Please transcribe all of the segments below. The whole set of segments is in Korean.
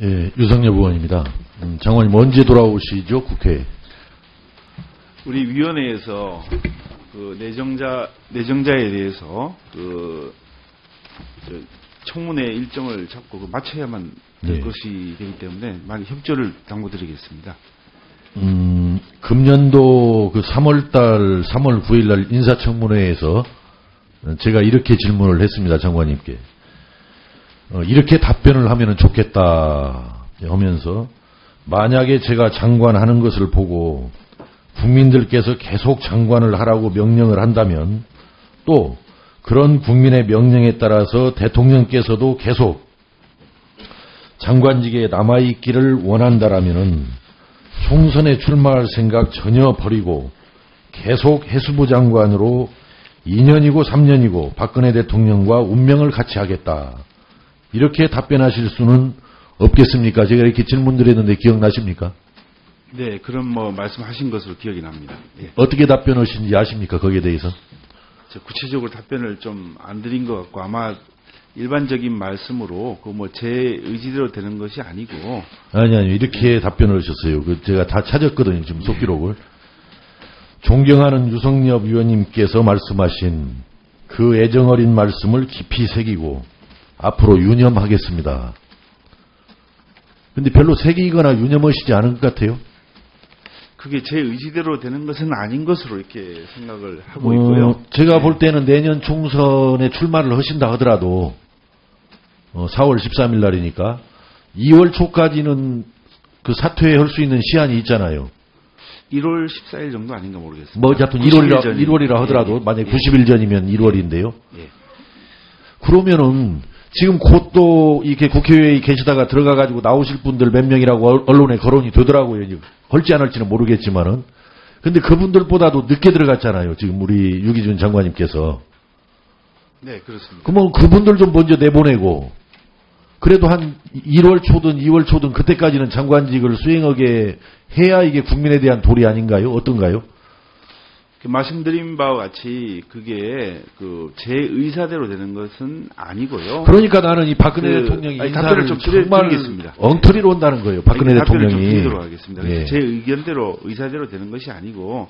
예, 유성엽 의원입니다. 장관님 언제 돌아오시죠, 국회에? 우리 위원회에서 그 내정자에 대해서 청문회 일정을 잡고 맞춰야만 될 네. 것이 되기 때문에 많이 협조를 당부드리겠습니다. 금년도 그 3월 9일 날 인사청문회에서 제가 이렇게 질문을 했습니다, 장관님께. 이렇게 답변을 하면 좋겠다 하면서 만약에 제가 장관하는 것을 보고 국민들께서 계속 장관을 하라고 명령을 한다면 또 그런 국민의 명령에 따라서 대통령께서도 계속 장관직에 남아있기를 원한다라면은 총선에 출마할 생각 전혀 버리고 계속 해수부 장관으로 2년이고 3년이고 박근혜 대통령과 운명을 같이 하겠다. 이렇게 답변하실 수는 없겠습니까? 제가 이렇게 질문드렸는데 기억나십니까? 네, 그런 말씀하신 것으로 기억이 납니다. 예. 어떻게 답변하신지 아십니까? 거기에 대해서? 구체적으로 답변을 좀 안 드린 것 같고 아마 일반적인 말씀으로 제 의지대로 되는 것이 아니고 아니요. 이렇게 답변을 하셨어요. 제가 다 찾았거든요. 지금 속기록을. 존경하는 유성엽 의원님께서 말씀하신 그 애정어린 말씀을 깊이 새기고 앞으로 유념하겠습니다. 근데 별로 새기거나 유념하시지 않은 것 같아요. 그게 제 의지대로 되는 것은 아닌 것으로 이렇게 생각을 하고 있고요. 제가 볼 때는 내년 총선에 출마를 하신다 하더라도 4월 13일 날이니까 2월 초까지는 그 사퇴할 수 있는 시한이 있잖아요. 1월 14일 정도 아닌가 모르겠습니다. 뭐 어쨌든 1월이라 하더라도 예. 만약에 90일 전이면 1월인데요. 예. 그러면은 지금 곧 또 이렇게 국회의원에 계시다가 들어가가지고 나오실 분들 몇 명이라고 언론에 거론이 되더라고요. 할지 안 할지는 모르겠지만은. 근데 그분들보다도 늦게 들어갔잖아요. 지금 우리 유기준 장관님께서. 네, 그렇습니다. 그러면 그분들 좀 먼저 내보내고 그래도 한 1월 초든 2월 초든 그때까지는 장관직을 수행하게 해야 이게 국민에 대한 도리 아닌가요? 어떤가요? 말씀드린 바와 같이 그게 제 의사대로 되는 것은 아니고요. 그러니까 나는 이 박근혜 대통령이 답변을 인사를 좀 정말 드리겠습니다. 엉터리로 온다는 거예요. 박근혜 답변을 대통령이. 좀 드리도록 하겠습니다. 예. 제 의견대로 의사대로 되는 것이 아니고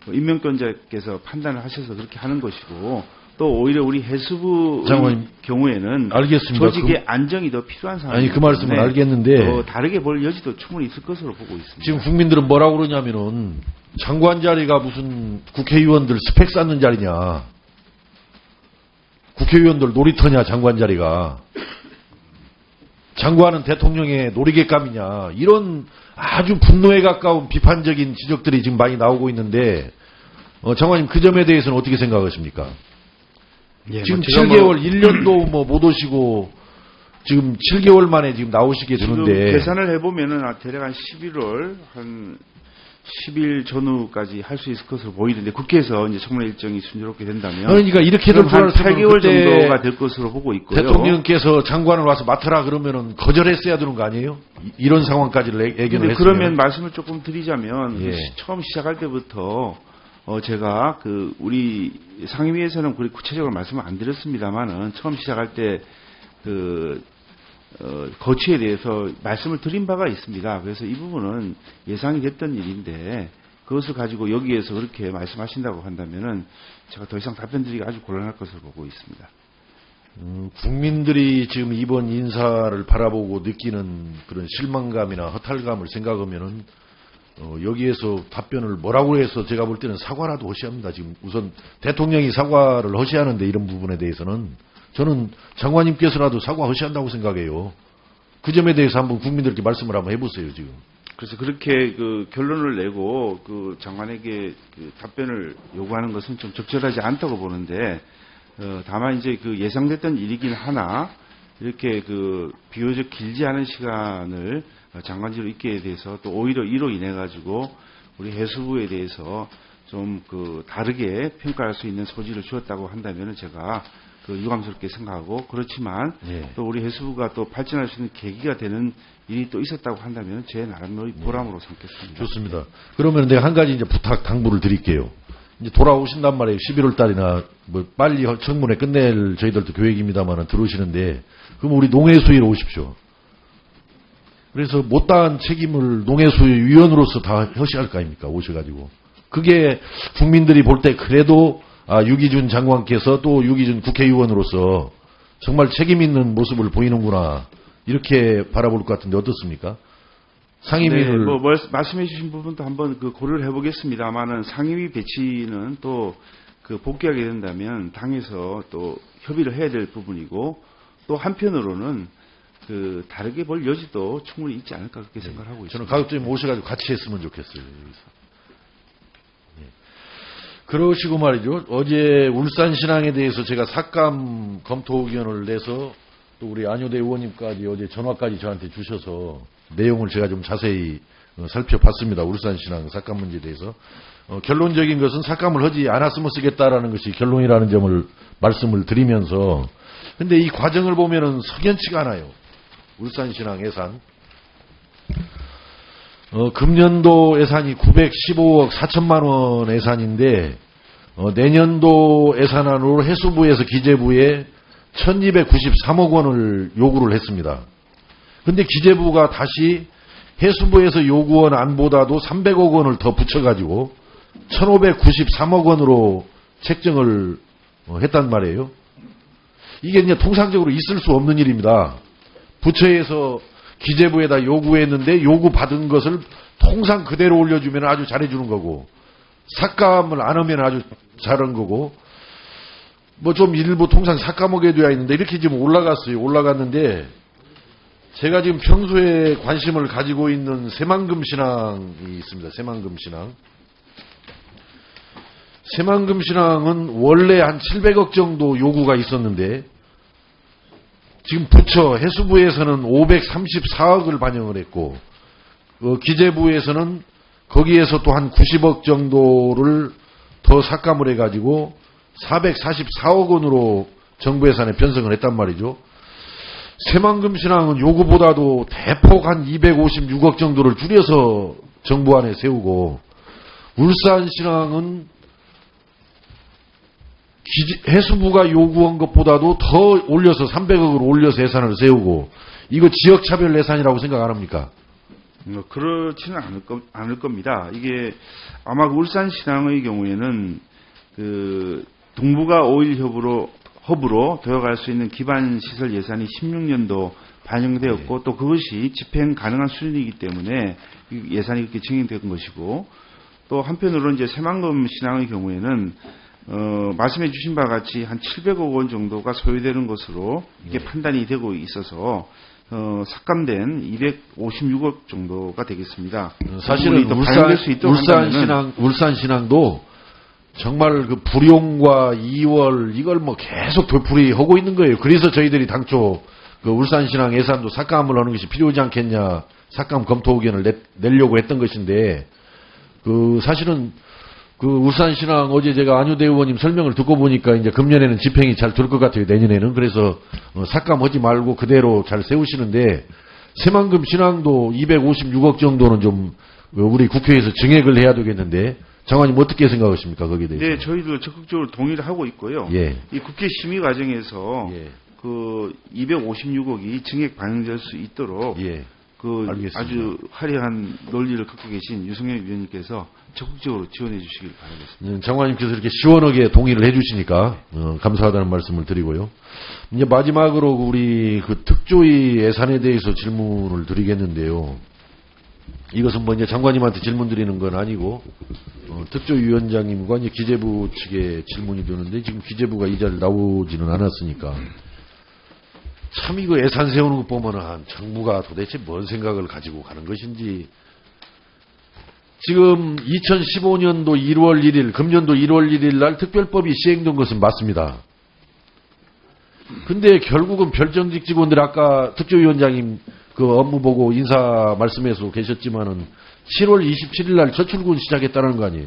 임명권자께서 판단을 하셔서 그렇게 하는 것이고 또 오히려 우리 해수부 장관님, 경우에는 알겠습니다. 조직의 안정이 더 필요한 상황이기 아니 그 말씀은 때문에 알겠는데 더 다르게 볼 여지도 충분히 있을 것으로 보고 있습니다. 지금 국민들은 뭐라고 그러냐면은 장관 자리가 무슨 국회의원들 스펙 쌓는 자리냐. 국회의원들 놀이터냐 장관 자리가. 장관은 대통령의 놀이객감이냐. 이런 아주 분노에 가까운 비판적인 지적들이 지금 많이 나오고 있는데 장관님 그 점에 대해서는 어떻게 생각하십니까? 예, 지금 제가 7개월, 1년도 못 오시고 지금 7개월 만에 지금 나오시게 지금 되는데 계산을 해보면은 대략 한 11월 한 10일 전후까지 할 수 있을 것으로 보이는데 국회에서 이제 청문회 일정이 순조롭게 된다면 그러니까 이렇게들 그럼 한 줄 알았으면 8개월 그때 정도가 될 것으로 보고 있고요. 대통령께서 장관을 와서 맡아라 그러면은 거절했어야 되는 거 아니에요? 이런 상황까지를 예견을 근데 했으면. 그러면 말씀을 조금 드리자면 예. 처음 시작할 때부터 제가 우리 상임위에서는 그리 구체적으로 말씀을 안 드렸습니다만은 처음 시작할 때 거취에 대해서 말씀을 드린 바가 있습니다. 그래서 이 부분은 예상이 됐던 일인데 그것을 가지고 여기에서 그렇게 말씀하신다고 한다면은 제가 더 이상 답변드리기 아주 곤란할 것으로 보고 있습니다. 국민들이 지금 이번 인사를 바라보고 느끼는 그런 실망감이나 허탈감을 생각하면은 여기에서 답변을 뭐라고 해서 제가 볼 때는 사과라도 허시합니다. 지금 우선 대통령이 사과를 허시하는데 이런 부분에 대해서는 저는 장관님께서라도 사과 허시한다고 생각해요. 그 점에 대해서 한번 국민들께 말씀을 한번 해보세요, 지금. 그래서 그렇게 결론을 내고 장관에게 답변을 요구하는 것은 좀 적절하지 않다고 보는데, 다만 이제 예상됐던 일이긴 하나, 이렇게 비교적 길지 않은 시간을 장관직으로 있게 돼서 또 오히려 이로 인해 가지고 우리 해수부에 대해서 좀 다르게 평가할 수 있는 소지를 주었다고 한다면은 제가 유감스럽게 생각하고 그렇지만 예. 또 우리 해수부가 또 발전할 수 있는 계기가 되는 일이 또 있었다고 한다면 제 나름의 보람으로 삼겠습니다. 좋습니다. 그러면 내가 한 가지 이제 당부를 드릴게요. 이제 돌아오신단 말이에요. 11월 달이나 뭐 빨리 청문회 끝낼 저희들도 계획입니다만은 들어오시는데 그럼 우리 농해수위로 오십시오. 그래서 못다한 책임을 농해수의 위원으로서 다 허시할 거 아닙니까? 오셔가지고. 그게 국민들이 볼 때 그래도 유기준 장관께서 또 유기준 국회의원으로서 정말 책임 있는 모습을 보이는구나. 이렇게 바라볼 것 같은데 어떻습니까? 상임위를. 네, 말씀해 주신 부분도 한번 고려를 해보겠습니다만은 상임위 배치는 또 복귀하게 된다면 당에서 또 협의를 해야 될 부분이고 또 한편으로는 다르게 볼 여지도 충분히 있지 않을까 그렇게 생각하고 있습니다. 저는 가급적이면 모셔가지고 같이 했으면 좋겠어요. 여기서. 예. 그러시고 말이죠. 어제 울산신항에 대해서 제가 삭감 검토 의견을 내서 또 우리 안효대 의원님까지 어제 전화까지 저한테 주셔서 내용을 제가 좀 자세히 살펴봤습니다. 울산신항 삭감 문제에 대해서. 결론적인 것은 삭감을 하지 않았으면 쓰겠다라는 것이 결론이라는 점을 말씀을 드리면서 근데 이 과정을 보면은 석연치가 않아요. 울산신항 예산. 금년도 예산이 915억 4천만 원 예산인데 내년도 예산안으로 해수부에서 기재부에 1293억 원을 요구를 했습니다. 근데 기재부가 다시 해수부에서 요구한 안보다도 300억 원을 더 붙여가지고 1593억 원으로 책정을 했단 말이에요. 이게 이제 통상적으로 있을 수 없는 일입니다. 부처에서 기재부에다 요구했는데 요구받은 것을 통상 그대로 올려주면 아주 잘해주는 거고 삭감을 안 하면 아주 잘한 거고 뭐 좀 일부 통상 삭감하게 되어 있는데 이렇게 지금 올라갔어요. 올라갔는데 제가 지금 평소에 관심을 가지고 있는 새만금신항이 있습니다. 새만금신항. 새만금신항은 원래 한 700억 정도 요구가 있었는데 지금 부처 해수부에서는 534억을 반영을 했고 기재부에서는 거기에서 또 한 90억 정도를 더 삭감을 해가지고 444억 원으로 정부 예산에 편성을 했단 말이죠. 새만금신항은 요구보다도 대폭 한 256억 정도를 줄여서 정부 안에 세우고 울산신항은 해수부가 요구한 것보다도 더 올려서 300억으로 올려서 예산을 세우고 이거 지역차별 예산이라고 생각 안 합니까? 그렇지는 않을 겁니다. 이게 아마 울산신항의 경우에는 동북아 오일 허브로 되어갈 수 있는 기반 시설 예산이 16년도 반영되었고 또 그것이 집행 가능한 수준이기 때문에 예산이 그렇게 증액된 것이고 또 한편으로는 이제 새만금신항의 경우에는 말씀해 주신 바와 같이 한 700억 원 정도가 소요되는 것으로 이게 판단이 되고 있어서 삭감된 256억 정도가 되겠습니다. 사실은 울산신항도 정말 그 불용과 2월 이걸 뭐 계속 되풀이하고 있는 거예요. 그래서 저희들이 당초 그 울산신항 예산도 삭감을 하는 것이 필요하지 않겠냐 삭감 검토 의견을 내려고 했던 것인데 사실은 울산신항 어제 제가 안효대 의원님 설명을 듣고 보니까 이제 금년에는 집행이 잘 될 것 같아요. 내년에는. 그래서 삭감하지 말고 그대로 잘 세우시는데 새만금신항도 256억 정도는 좀 우리 국회에서 증액을 해야 되겠는데 장관님 어떻게 생각하십니까? 거기에 대해서. 네, 저희도 적극적으로 동의를 하고 있고요. 예. 이 국회 심의 과정에서 예. 256억이 증액 반영될 수 있도록 예. 알겠습니다. 아주 화려한 논리를 갖고 계신 유승현 위원님께서 적극적으로 지원해 주시길 바라겠습니다. 장관님께서 이렇게 시원하게 동의를 해주시니까 감사하다는 말씀을 드리고요. 이제 마지막으로 우리 특조위 예산에 대해서 질문을 드리겠는데요. 이것은 뭐 이제 장관님한테 질문 드리는 건 아니고 특조위원장님과 이제 기재부 측에 질문이 되는데 지금 기재부가 이 자리에 나오지는 않았으니까. 참 이거 예산 세우는 것 보면은 정부가 도대체 뭔 생각을 가지고 가는 것인지 지금 2015년도 1월 1일 금년도 1월 1일 날 특별법이 시행된 것은 맞습니다. 근데 결국은 별정직 직원들 아까 특조위원장님 업무 보고 인사 말씀해서 계셨지만은 7월 27일 날 저출근 시작했다는 거 아니에요.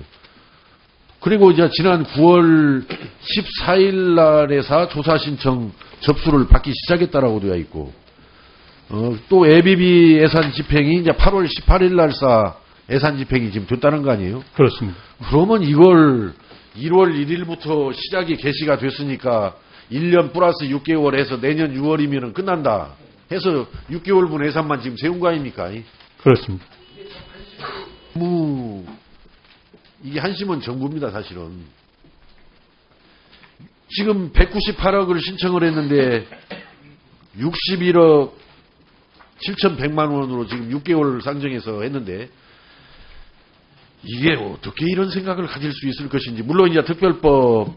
그리고 이제 지난 9월 14일 날에서 조사 신청 접수를 받기 시작했다라고 되어 있고, 또 ABB 예산 집행이 이제 8월 18일 날사 예산 집행이 지금 됐다는 거 아니에요? 그렇습니다. 그러면 이걸 1월 1일부터 시작이 개시가 됐으니까 1년 플러스 6개월 해서 내년 6월이면은 끝난다. 해서 6개월분 예산만 지금 세운 거 아닙니까? 그렇습니다. 이게 한심은 정부입니다, 사실은. 지금 198억을 신청을 했는데 61억 7,100만 원으로 지금 6개월 상정해서 했는데 이게 어떻게 이런 생각을 가질 수 있을 것인지. 물론 이제 특별법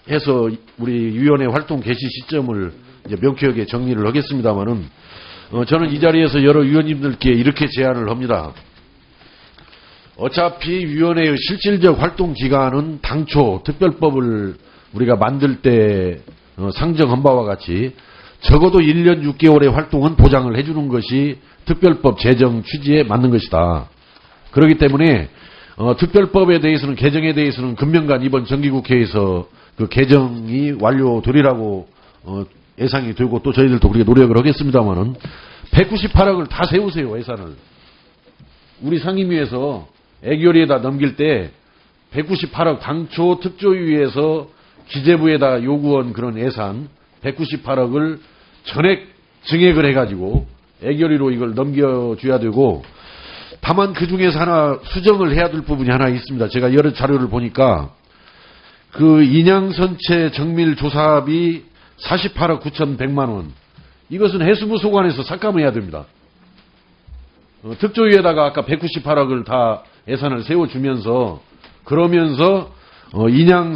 해서 우리 위원회 활동 개시 시점을 이제 명쾌하게 정리를 하겠습니다만은 저는 이 자리에서 여러 위원님들께 이렇게 제안을 합니다. 어차피 위원회의 실질적 활동 기간은 당초 특별법을 우리가 만들 때 상정한 바와 같이 적어도 1년 6개월의 활동은 보장을 해주는 것이 특별법 제정 취지에 맞는 것이다. 그렇기 때문에 특별법에 대해서는, 개정에 대해서는 금년간 이번 정기국회에서 그 개정이 완료되리라고 예상이 되고, 또 저희들도 그렇게 노력을 하겠습니다만은 198억을 다 세우세요, 예산을. 우리 상임위에서 애결위에다 넘길 때 198억 당초 특조위에서 기재부에다 요구한 그런 예산 198억을 전액 증액을 해가지고 애결위로 이걸 넘겨줘야 되고, 다만 그 중에서 하나 수정을 해야 될 부분이 하나 있습니다. 제가 여러 자료를 보니까 그 인양선체 정밀조사비 48억 9,100만 원, 이것은 해수부 소관에서 삭감해야 됩니다. 특조위에다가 아까 198억을 다 예산을 세워주면서, 그러면서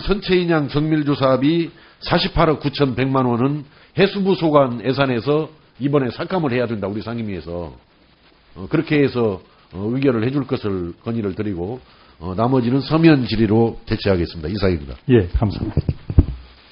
선체 인양 정밀조사비 48억 9,100만 원은 해수부 소관 예산에서 이번에 삭감을 해야 된다, 우리 상임위에서. 그렇게 해서 의결을 해줄 것을 건의를 드리고, 나머지는 서면 질의로 대체하겠습니다. 이상입니다. 예, 감사합니다.